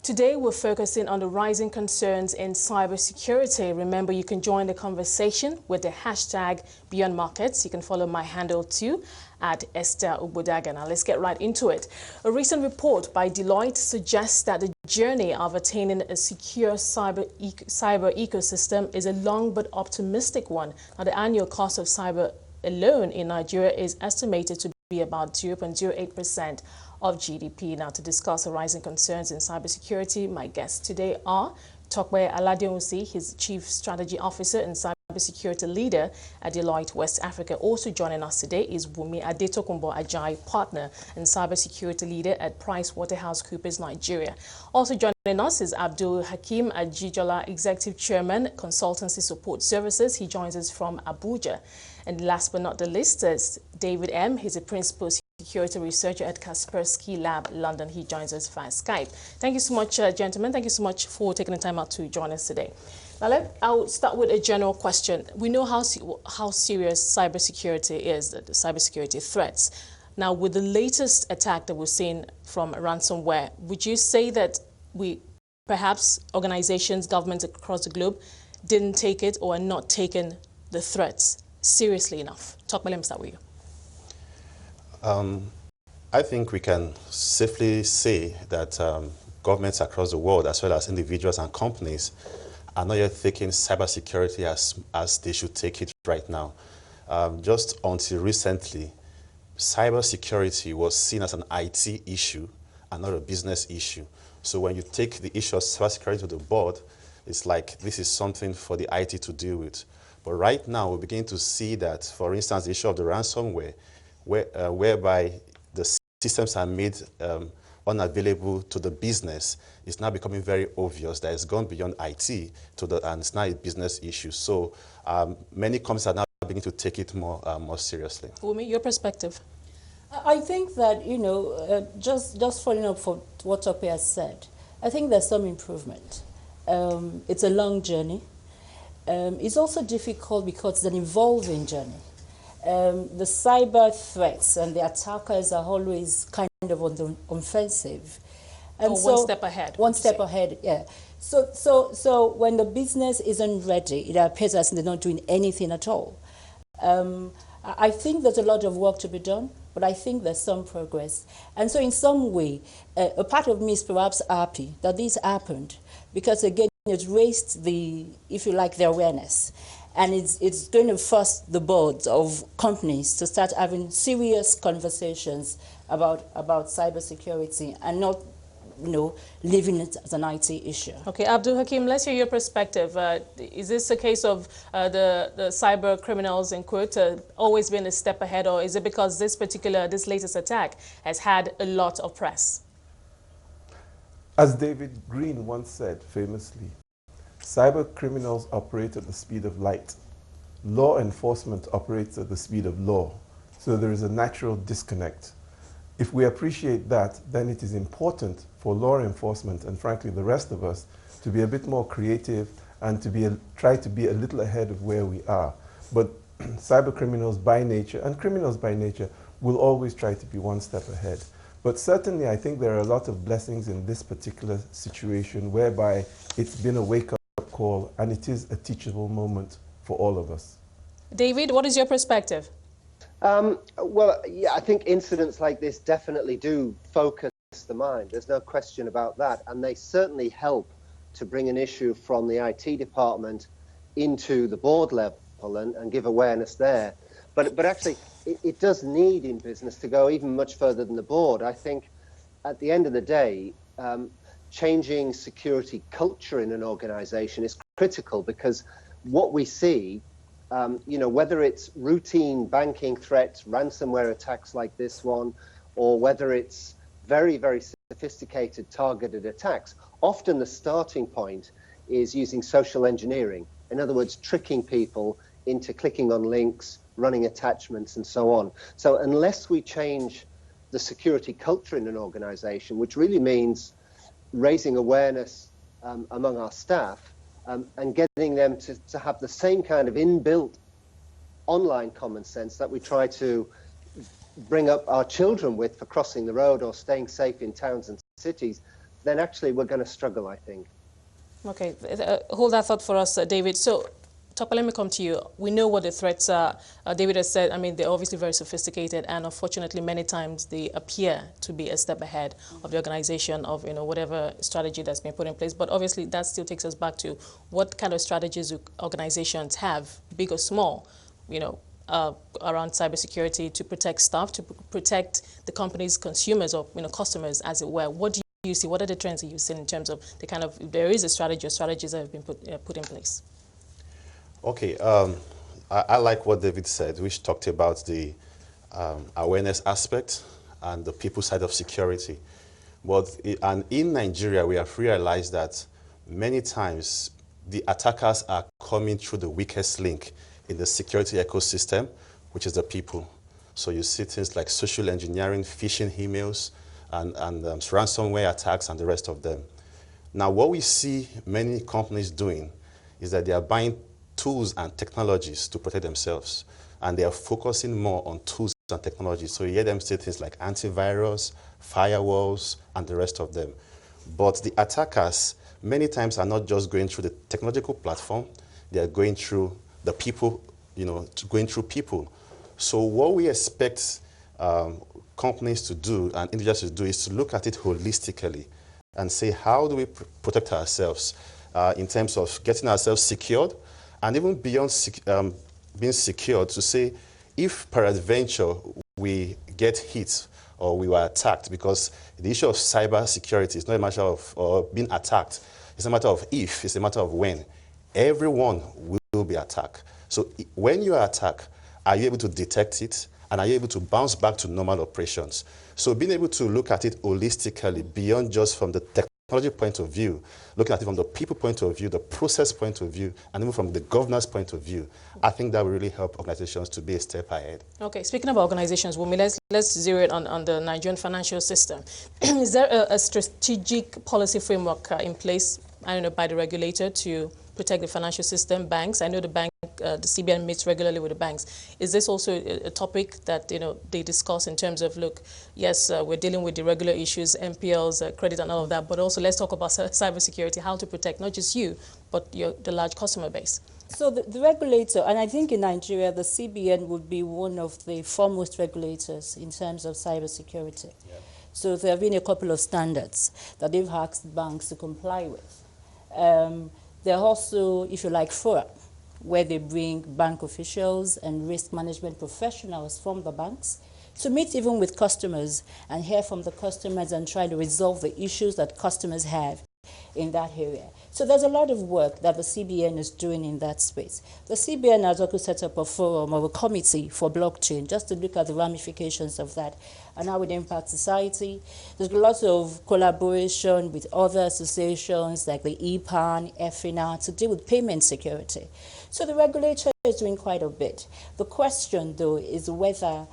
Today, we're focusing on the rising concerns in cybersecurity. Remember, you can join the conversation with the hashtag Beyond Markets. You can follow my handle too at Esther Ubodaga. Now, let's get right into it. A recent report by Deloitte suggests that the journey of attaining a secure cyber ecosystem is a long but optimistic one. Now, the annual cost of cyber alone in Nigeria is estimated to be about 0.08% of GDP. Now, to discuss the rising concerns in cybersecurity, my guests today are Tope Aladenusi, his Chief Strategy Officer and cybersecurity leader at Deloitte West Africa. Also joining us today is Wumi Adetokunbo Ajayi, partner and cybersecurity leader at PricewaterhouseCoopers Nigeria. Also joining us is Abdul Hakim Ajijola, Executive Chairman, Consultancy Support Services. He joins us from Abuja. And last but not the least is David M. He's a Principal Security Researcher at Kaspersky Lab, London. He joins us via Skype. Thank you so much, gentlemen. Thank you so much for taking the time out to join us today. Now, I'll start with a general question. We know how serious cybersecurity is, the cybersecurity threats. Now, with the latest attack that we've seen from ransomware, would you say that perhaps organizations, governments across the globe didn't take it or are not taking the threats seriously enough? Let me start with you. I think we can safely say that governments across the world, as well as individuals and companies, are not yet taking cybersecurity as they should take it right now. Just until recently, cybersecurity was seen as an IT issue and not a business issue. So when you take the issue of cybersecurity to the board, it's like this is something for the IT to deal with. But right now, we're beginning to see that, for instance, the issue of the ransomware, whereby the systems are made unavailable to the business, is now becoming very obvious that it's gone beyond IT and it's now a business issue. So many companies are now beginning to take it more seriously. Wumi, your perspective? I think that, you know, just following up for what Tope has said, I think there's some improvement. It's a long journey. It's also difficult because it's an evolving journey. The cyber threats and the attackers are always kind of on the offensive. And one step ahead. One step ahead, yeah. So when the business isn't ready, it appears as they're not doing anything at all. I think there's a lot of work to be done, but I think there's some progress. And so in some way, a part of me is perhaps happy that this happened, because again, it raised the, if you like, the awareness. And it's going to force the boards of companies to start having serious conversations about cybersecurity and not, you know, leaving it as an IT issue. Okay, Abdul Hakim, let's hear your perspective. Is this a case of the cyber criminals, in quote, always been a step ahead, or is it because this latest attack has had a lot of press? As David Green once said famously, cyber criminals operate at the speed of light. Law enforcement operates at the speed of law. So there is a natural disconnect. If we appreciate that, then it is important for law enforcement and frankly the rest of us to be a bit more creative and to try to be a little ahead of where we are. But cyber criminals by nature and criminals by nature will always try to be one step ahead. But certainly I think there are a lot of blessings in this particular situation whereby it's been a wake-up call, and it is a teachable moment for all of us. David, what is your perspective? Well, yeah, I think incidents like this definitely do focus the mind. There's no question about that. And they certainly help to bring an issue from the IT department into the board level and give awareness there. But actually, it does need in business to go even much further than the board. I think at the end of the day, changing security culture in an organization is critical, because what we see, you know, whether it's routine banking threats, ransomware attacks like this one, or whether it's very, very sophisticated targeted attacks, often the starting point is using social engineering. In other words, tricking people into clicking on links, running attachments, and so on. So unless we change the security culture in an organization, which really means raising awareness among our staff and getting them to have the same kind of inbuilt online common sense that we try to bring up our children with for crossing the road or staying safe in towns and cities, then actually we're going to struggle, I think. Okay, hold that thought for us, David. So, Tope, let me come to you. We know what the threats are. David has said, I mean, they're obviously very sophisticated, and unfortunately, many times they appear to be a step ahead of the organization of, whatever strategy that's been put in place. But obviously, that still takes us back to what kind of strategies do organizations have, big or small, around cybersecurity to protect staff, to protect the company's consumers or, customers, as it were. What do you see? What are the trends that you see in terms of the kind of, if there is a strategy or strategies that have been put in place? Okay, I like what David said, which talked about the awareness aspect and the people side of security. And in Nigeria, we have realized that many times the attackers are coming through the weakest link in the security ecosystem, which is the people. So you see things like social engineering, phishing emails, and ransomware attacks, and the rest of them. Now, what we see many companies doing is that they are buying tools and technologies to protect themselves, and they are focusing more on tools and technologies. So you hear them say things like antivirus, firewalls, and the rest of them. But the attackers many times are not just going through the technological platform, they are going through the people, going through people. So what we expect companies to do and individuals to do is to look at it holistically and say, how do we protect ourselves in terms of getting ourselves secured, and even beyond being secured, to say, if peradventure we get hit or we were attacked, because the issue of cyber security is not a matter of being attacked, it's a matter of if, it's a matter of when. Everyone will be attacked. So when you are attacked, are you able to detect it, and are you able to bounce back to normal operations? So being able to look at it holistically, beyond just from the technology point of view, looking at it from the people point of view, the process point of view, and even from the governance point of view, I think that will really help organizations to be a step ahead. Okay, speaking about organizations, Wumi, let's zero in on the Nigerian financial system. Is there a strategic policy framework in place, by the regulator to protect the financial system, banks? I know the CBN meets regularly with the banks. Is this also a topic that they discuss in terms of, look, yes, we're dealing with the regular issues, NPLs, credit, and all of that, but also let's talk about cybersecurity, how to protect not just you, but the large customer base? So the regulator, and I think in Nigeria, the CBN would be one of the foremost regulators in terms of cybersecurity. Yeah. So there have been a couple of standards that they've asked banks to comply with. There are also, if you like, fora, where they bring bank officials and risk management professionals from the banks to meet even with customers and hear from the customers and try to resolve the issues that customers have in that area. So there's a lot of work that the CBN is doing in that space. The CBN has also set up a forum or a committee for blockchain just to look at the ramifications of that and how it impacts society. There's lots of collaboration with other associations like the EPAN, FINA to deal with payment security. So the regulator is doing quite a bit. The question, though, is whether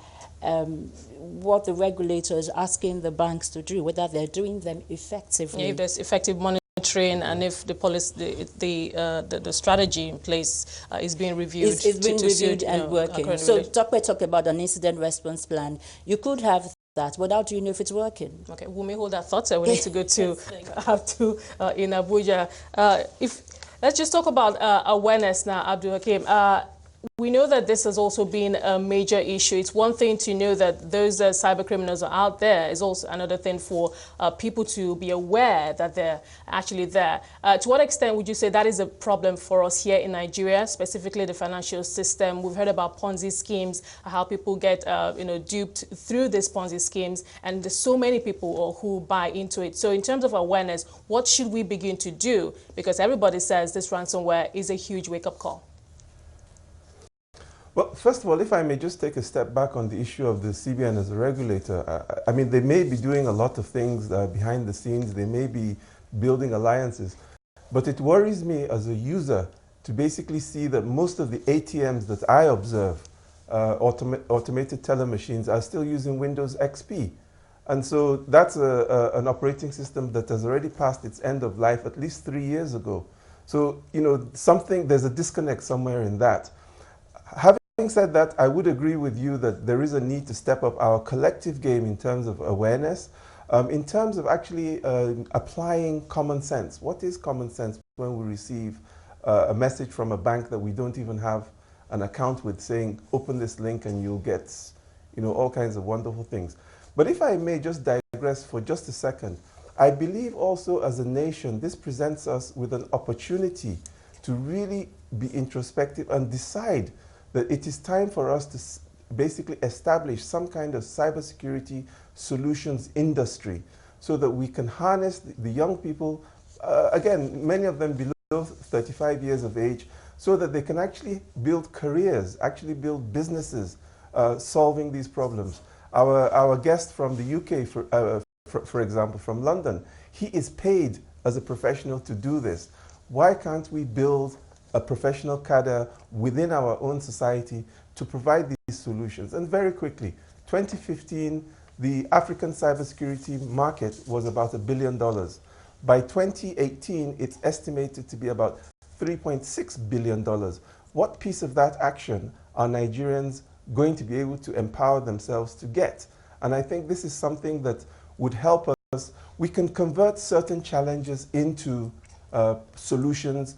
what the regulator is asking the banks to do, whether they're doing them effectively. Yeah, if there's effective monitoring and if the policy, the strategy in place is being reviewed. It's being reviewed and working. So talk about an incident response plan. You could have that, but how do you know if it's working? Okay, we may hold that thought, so we need to go to in Abuja. Let's just talk about awareness now, Abdul Hakim. We know that this has also been a major issue. It's one thing to know that those cyber criminals are out there. It's also another thing for people to be aware that they're actually there. To what extent would you say that is a problem for us here in Nigeria, specifically the financial system? We've heard about Ponzi schemes, how people get duped through these Ponzi schemes, and there's so many people who buy into it. So in terms of awareness, what should we begin to do? Because everybody says this ransomware is a huge wake-up call. Well, first of all, if I may just take a step back on the issue of the CBN as a regulator, I mean, they may be doing a lot of things behind the scenes. They may be building alliances. But it worries me as a user to basically see that most of the ATMs that I observe, automated teller machines, are still using Windows XP. And so that's an operating system that has already passed its end of life at least 3 years ago. So, there's a disconnect somewhere in that. Having said that, I would agree with you that there is a need to step up our collective game in terms of awareness. In terms of actually applying common sense, what is common sense when we receive a message from a bank that we don't even have an account with, saying, open this link and you'll get, all kinds of wonderful things. But if I may just digress for just a second, I believe also as a nation, this presents us with an opportunity to really be introspective and decide that it is time for us to basically establish some kind of cybersecurity solutions industry so that we can harness the young people, again, many of them below 35 years of age, so that they can actually build careers, actually build businesses solving these problems. Our guest from the UK, for example, from London, he is paid as a professional to do this. Why can't we build a professional cadre within our own society to provide these solutions? And very quickly, 2015, the African cybersecurity market was about $1 billion. By 2018, it's estimated to be about $3.6 billion. What piece of that action are Nigerians going to be able to empower themselves to get? And I think this is something that would help us. We can convert certain challenges into solutions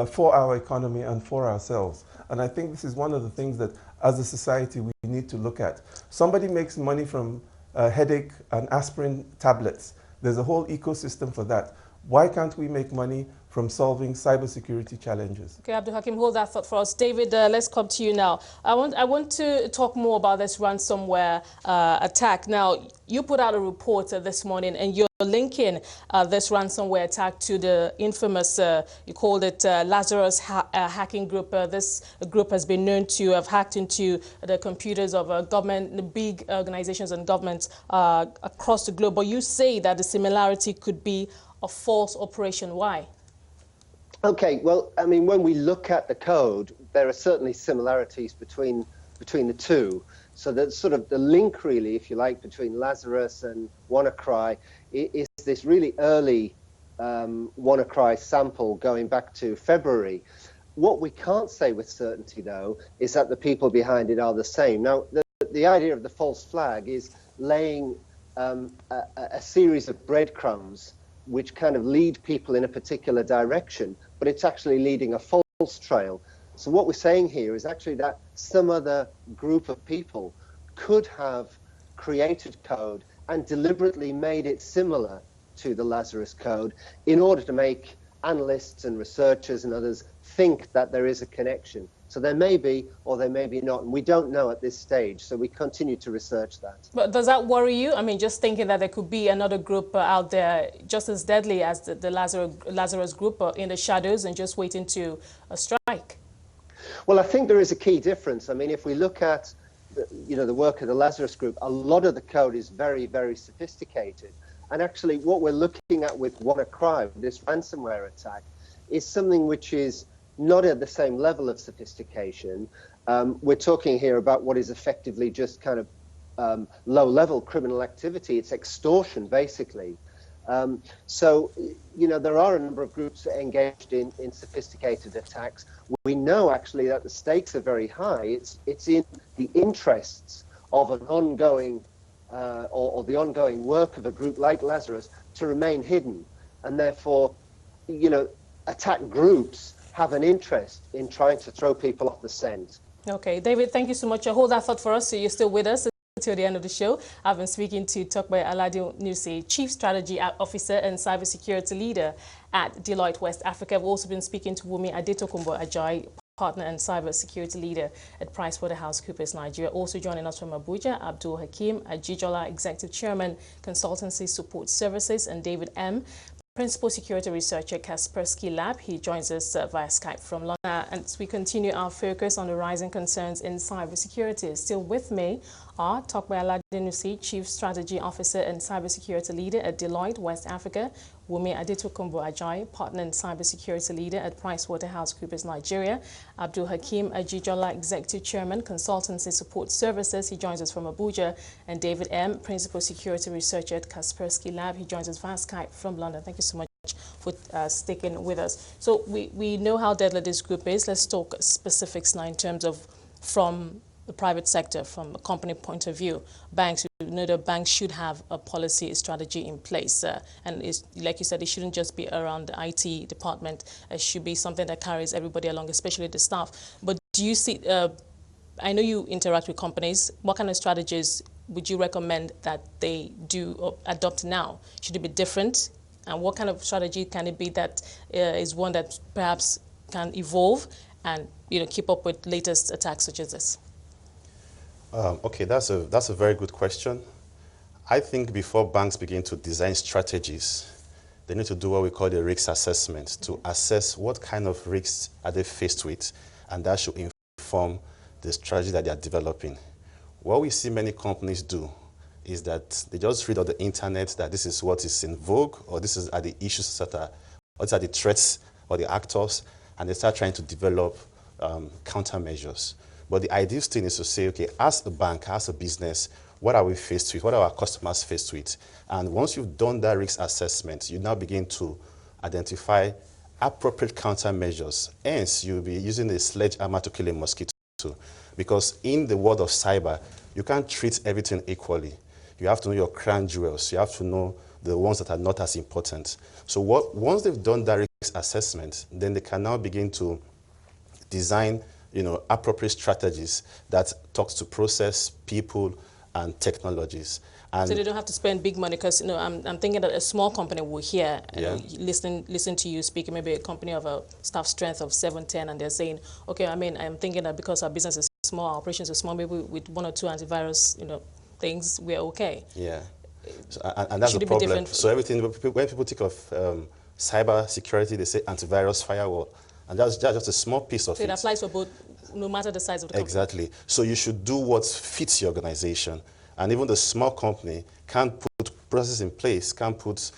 for our economy and for ourselves. And I think this is one of the things that as a society we need to look at. Somebody makes money from headache and aspirin tablets. There's a whole ecosystem for that. Why can't we make money from solving cybersecurity challenges? Okay, Abdul Hakim, hold that thought for us. David, let's come to you now. I want to talk more about this ransomware attack. Now, you put out a report this morning, and you're linking this ransomware attack to the infamous, you called it Lazarus hacking group. This group has been known to have hacked into the computers of government, the big organizations and governments across the globe. But you say that the similarity could be a false operation. Why? Okay, well, I mean, when we look at the code, there are certainly similarities between the two. So that's sort of the link, really, if you like, between Lazarus and WannaCry is this really early WannaCry sample going back to February. What we can't say with certainty, though, is that the people behind it are the same. Now, the idea of the false flag is laying a series of breadcrumbs which kind of lead people in a particular direction, but it's actually leading a false trail. So what we're saying here is actually that some other group of people could have created code and deliberately made it similar to the Lazarus code in order to make analysts and researchers and others think that there is a connection. So there may be, or there may be not, and we don't know at this stage, so we continue to research that. But does that worry you? I mean, just thinking that there could be another group out there just as deadly as the Lazarus Group in the shadows and just waiting to strike? Well, I think there is a key difference. I mean, if we look at the work of the Lazarus Group, a lot of the code is very, very sophisticated. And actually, what we're looking at with WannaCry, this ransomware attack, is something which is not at the same level of sophistication. We're talking here about what is effectively just kind of low-level criminal activity. It's extortion, basically. So, there are a number of groups engaged in sophisticated attacks. We know, actually, that the stakes are very high. It's in the interests of an ongoing or the ongoing work of a group like Lazarus to remain hidden. And therefore, attack groups have an interest in trying to throw people off the scent. Okay, David, thank you so much. Hold that thought for us, so you're still with us until the end of the show. I've been speaking to Tope Aladenusi, Chief Strategy Officer and Cybersecurity Leader at Deloitte West Africa. We've also been speaking to Wumi Adetokunbo Ajayi, Partner and Cybersecurity Leader at PricewaterhouseCoopers Nigeria. Also joining us from Abuja, Abdul Hakim Ajijola, Executive Chairman, Consultancy Support Services, and David M., Principal Security Researcher at Kaspersky Lab. He joins us via Skype from London. And as we continue our focus on the rising concerns in cybersecurity, still with me are Tope Aladenusi, Chief Strategy Officer and Cybersecurity Leader at Deloitte West Africa, Wumi Adetokunbo Ajayi, Partner and Cybersecurity Leader at PricewaterhouseCoopers Nigeria, Abdul Hakim Ajijola, Executive Chairman, Consultancy Support Services. He joins us from Abuja, and David M., Principal Security Researcher at Kaspersky Lab. He joins us via Skype from London. Thank you so much for sticking with us. So we know how deadly this group is. Let's talk specifics now in terms of from the private sector from a company point of view. Banks, you know, the banks should have a policy, a strategy in place. And it's, like you said, it shouldn't just be around the IT department. It should be something that carries everybody along, especially the staff. But do you see, I know you interact with companies. What kind of strategies would you recommend that they do or adopt now? Should it be different? And what kind of strategy can it be that is one that perhaps can evolve and, you know, keep up with latest attacks such as this? Okay, that's a very good question. I think before banks begin to design strategies, they need to do what we call the risk assessment to assess what kind of risks are they faced with, and that should inform the strategy that they are developing. What we see many companies do is that they just read on the internet that this is what is in vogue, or this are the issues that are, what are the threats or the actors, and they start trying to develop countermeasures. But the ideal thing is to say, okay, as a bank, as a business, what are we faced with? What are our customers faced with? And once you've done that risk assessment, you now begin to identify appropriate countermeasures. Hence, you'll be using a sledgehammer to kill a mosquito. Because in the world of cyber, you can't treat everything equally. You have to know your crown jewels. You have to know the ones that are not as important. So once they've done that risk assessment, then they can now begin to design, you know, appropriate strategies that talks to process, people, and technologies. And so they don't have to spend big money, because, you know, I'm thinking that a small company will hear, listen to you speak, maybe a company of a staff strength of 7, 10, and they're saying, okay, I mean, I'm thinking that because our business is small, our operations are small, maybe with 1 or 2 antivirus, you know, things, we're okay. Yeah, so, and that's the problem. So everything, when people think of cyber security, they say antivirus, firewall, and that's just a small piece of it. It applies for both, no matter the size of the company. Exactly. So you should do what fits your organization. And even the small company can put processes in place, can put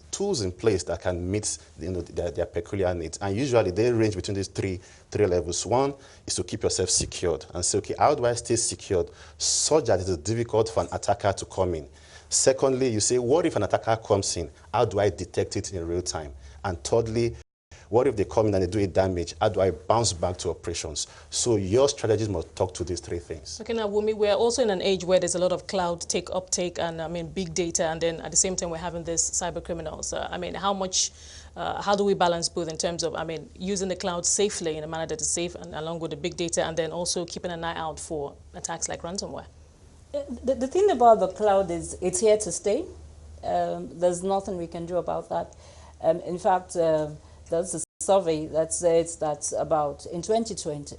tools in place that can meet, you know, their peculiar needs. And usually they range between these three levels. One is to keep yourself secured and say, okay, how do I stay secured such that it is difficult for an attacker to come in? Secondly, you say, what if an attacker comes in? How do I detect it in real time? And thirdly, what if they come in and they do a damage? How do I bounce back to operations? So your strategies must talk to these 3 things. Okay, now, Wumi, we're also in an age where there's a lot of cloud uptake and, I mean, big data, and then at the same time we're having this cyber criminals. I mean, how do we balance both in terms of, I mean, using the cloud safely in a manner that is safe and along with the big data, and then also keeping an eye out for attacks like ransomware? The thing about the cloud is it's here to stay. There's nothing we can do about that. In fact, there's a survey that says that in 2020,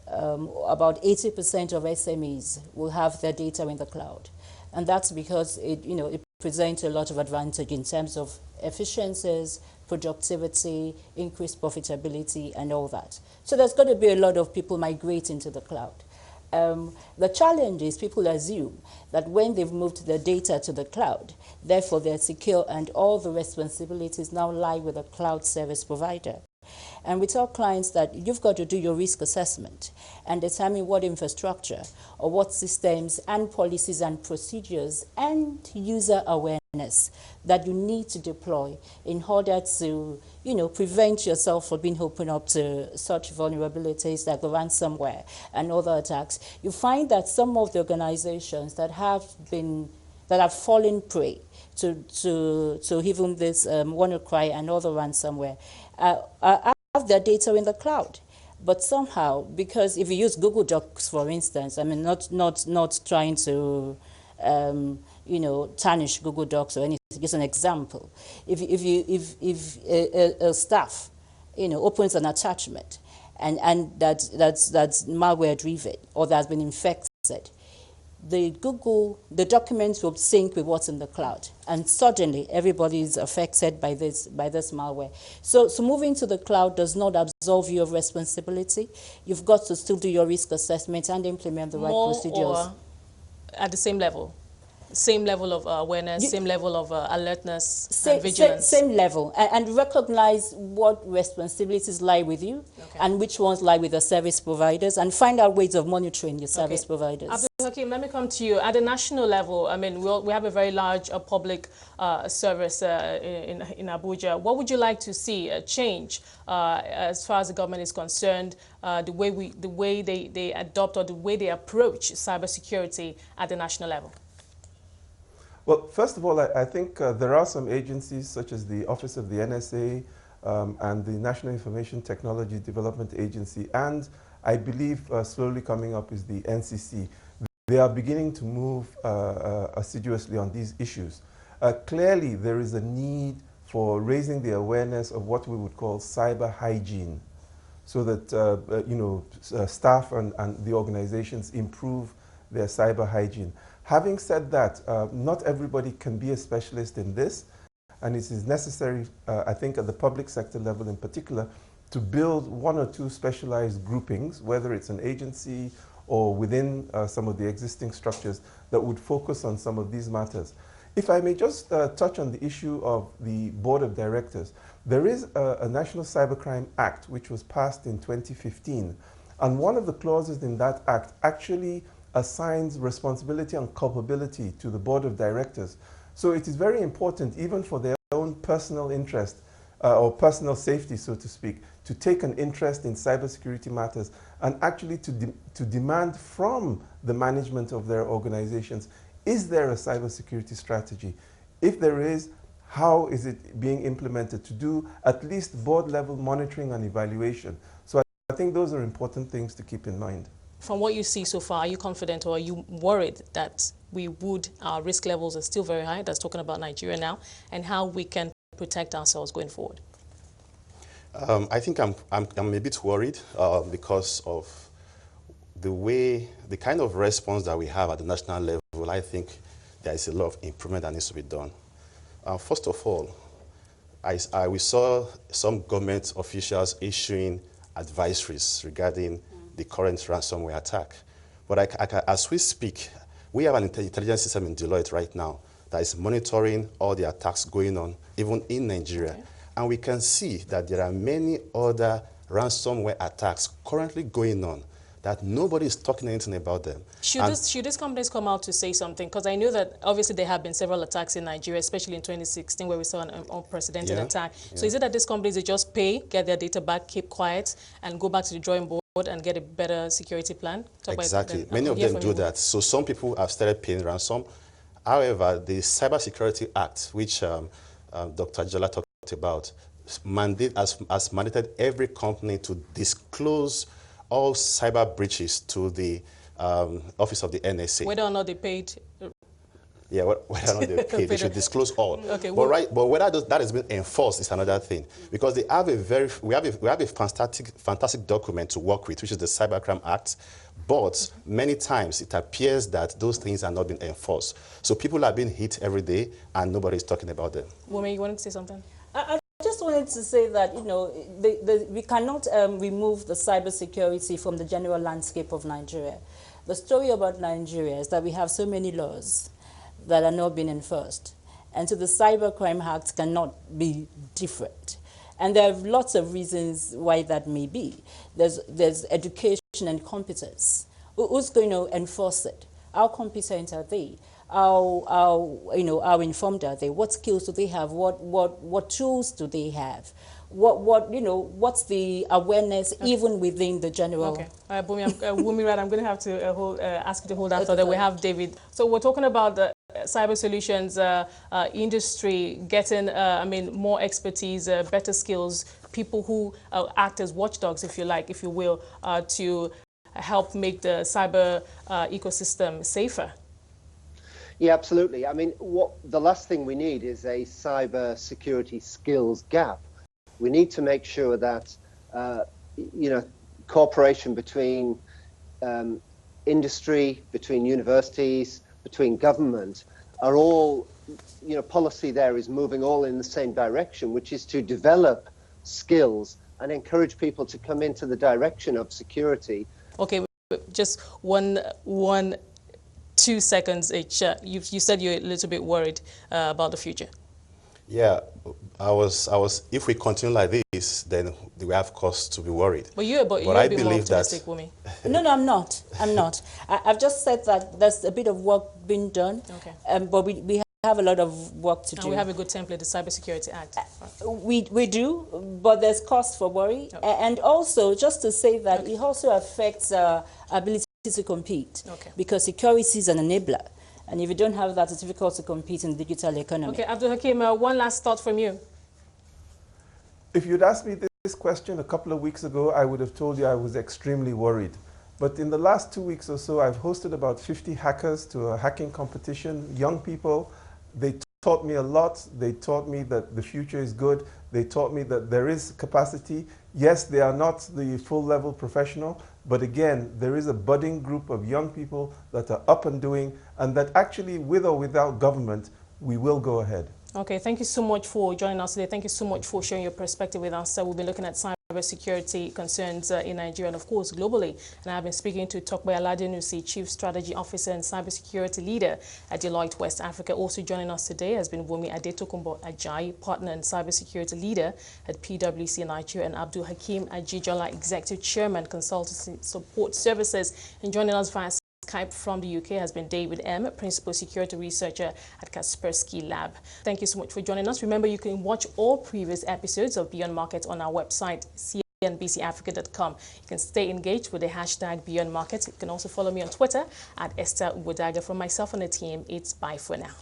about 80% of SMEs will have their data in the cloud. And that's because it presents a lot of advantage in terms of efficiencies, productivity, increased profitability, and all that. So there's got to be a lot of people migrating to the cloud. The challenge is people assume that when they've moved their data to the cloud, therefore they're secure and all the responsibilities now lie with a cloud service provider. And we tell clients that you've got to do your risk assessment and determine what infrastructure or what systems and policies and procedures and user awareness that you need to deploy in order to, prevent yourself from being open up to such vulnerabilities like the ransomware and other attacks. You find that some of the organizations that have fallen prey to even this WannaCry and other ransomware have their data in the cloud. But somehow, because if you use Google Docs, for instance, I mean, not trying to, tarnish Google Docs or anything, just an example. If a staff, opens an attachment and that's malware driven or that's been infected, the documents will sync with what's in the cloud, and suddenly everybody is affected by this malware. So moving to the cloud does not absolve you of responsibility. You've got to still do your risk assessment and implement the right procedures. Or at the same level? Same level of awareness, same level of alertness and vigilance. Same level, and recognize what responsibilities lie with you and which ones lie with the service providers, and find out ways of monitoring your service providers. Abdul Hakim, let me come to you. At the national level, I mean, we have a very large public service in Abuja. What would you like to see change as far as the government is concerned, the way they adopt or the way they approach cybersecurity at the national level? Well, first of all, I think there are some agencies such as the Office of the NSA and the National Information Technology Development Agency, and I believe slowly coming up is the NCC. They are beginning to move assiduously on these issues. Clearly, there is a need for raising the awareness of what we would call cyber hygiene, so that staff and the organizations improve their cyber hygiene. Having said that, not everybody can be a specialist in this, and it is necessary, I think, at the public sector level in particular, to build one or two specialized groupings, whether it's an agency or within some of the existing structures that would focus on some of these matters. If I may just touch on the issue of the board of directors, there is a National Cybercrime Act which was passed in 2015, and one of the clauses in that act actually assigns responsibility and culpability to the board of directors. So it is very important, even for their own personal interest or personal safety, so to speak, to take an interest in cybersecurity matters and actually to demand from the management of their organizations, is there a cybersecurity strategy? If there is, how is it being implemented, to do at least board level monitoring and evaluation? So I think those are important things to keep in mind. From what you see so far, are you confident or are you worried that our risk levels are still very high? That's talking about Nigeria now, and how we can protect ourselves going forward. I think I'm a bit worried because of the kind of response that we have at the national level. I think there is a lot of improvement that needs to be done. First of all, we saw some government officials issuing advisories regarding the current ransomware attack. But as we speak, we have an intelligence system in Deloitte right now that is monitoring all the attacks going on, even in Nigeria. Okay. And we can see that there are many other ransomware attacks currently going on that nobody is talking anything about them. Should these companies come out to say something? Because I know that obviously there have been several attacks in Nigeria, especially in 2016, where we saw an unprecedented attack. Yeah. So is it that these companies, they just pay, get their data back, keep quiet, and go back to the drawing board and get a better security plan? Exactly. Many of them do that. So some people have started paying ransom. However, the Cybersecurity Act, which Dr. Jola talked about, has mandated every company to disclose all cyber breaches to the office of the NSA. Whether or not they paid. Yeah, whether or not they paid, they should disclose all. Okay, but whether that has been enforced is another thing, because they have we have a fantastic document to work with, which is the Cybercrime Act. But many times it appears that those things are not being enforced. So people are being hit every day, and nobody is talking about them. Woman, you wanted to say something? I just wanted to say that, you know, we cannot remove the cybersecurity from the general landscape of Nigeria. The story about Nigeria is that we have so many laws that are not being enforced. And so the Cybercrime Act cannot be different. And there are lots of reasons why that may be. There's education and competence. Who's going to enforce it? How competent are they? How informed are they? What skills do they have? What tools do they have? What's the awareness even within the general? Okay, Wumi, I'm going to have to ask you to hold that thought. That we have David. So we're talking about the cyber solutions industry getting, more expertise, better skills, people who act as watchdogs, if you will, to help make the cyber ecosystem safer. Yeah, absolutely. I mean, the last thing we need is a cyber security skills gap. We need to make sure that, cooperation between industry, between universities, between government are all, policy there is moving all in the same direction, which is to develop skills and encourage people to come into the direction of security. Okay, just one 2 seconds each. You said you're a little bit worried about the future. Yeah, I was. If we continue like this, then we have cause to be worried. But you're I a bit more believe that. optimistic, Wumi. No, I'm not. I'm not. I've just said that there's a bit of work being done. Okay. But we have a lot of work to do. And we have a good template, the Cybersecurity Act. We do, but there's cause for worry. Okay. And also, just to say that it also affects our ability to compete. Okay. Because security is an enabler. And if you don't have that, it's difficult to compete in the digital economy. Okay, Abdul Hakim, one last thought from you. If you'd asked me this question a couple of weeks ago, I would have told you I was extremely worried. But in the last 2 weeks or so, I've hosted about 50 hackers to a hacking competition, young people. They taught me a lot. They taught me that the future is good. They taught me that there is capacity. Yes, they are not the full-level professional, but again, there is a budding group of young people that are up and doing, and that actually, with or without government, we will go ahead. Okay, thank you so much for joining us today. Thank you so much for sharing your perspective with us. We'll be looking at cybersecurity concerns in Nigeria and, of course, globally. And I've been speaking to Tope Aladenusi, Chief Strategy Officer and Cybersecurity Leader at Deloitte West Africa. Also joining us today has been Wumi Adetokunbo Ajayi, Partner and Cybersecurity Leader at PwC Nigeria, and Abdul Hakim Ajijola, Executive Chairman, Consultancy Support Services. And joining us via Skype from the UK has been David M., Principal Security Researcher at Kaspersky Lab. Thank you so much for joining us. Remember, you can watch all previous episodes of Beyond Markets on our website, CNBCAfrica.com. You can stay engaged with the hashtag Beyond Markets. You can also follow me on Twitter at Esther Ubodaga. From myself and the team, it's bye for now.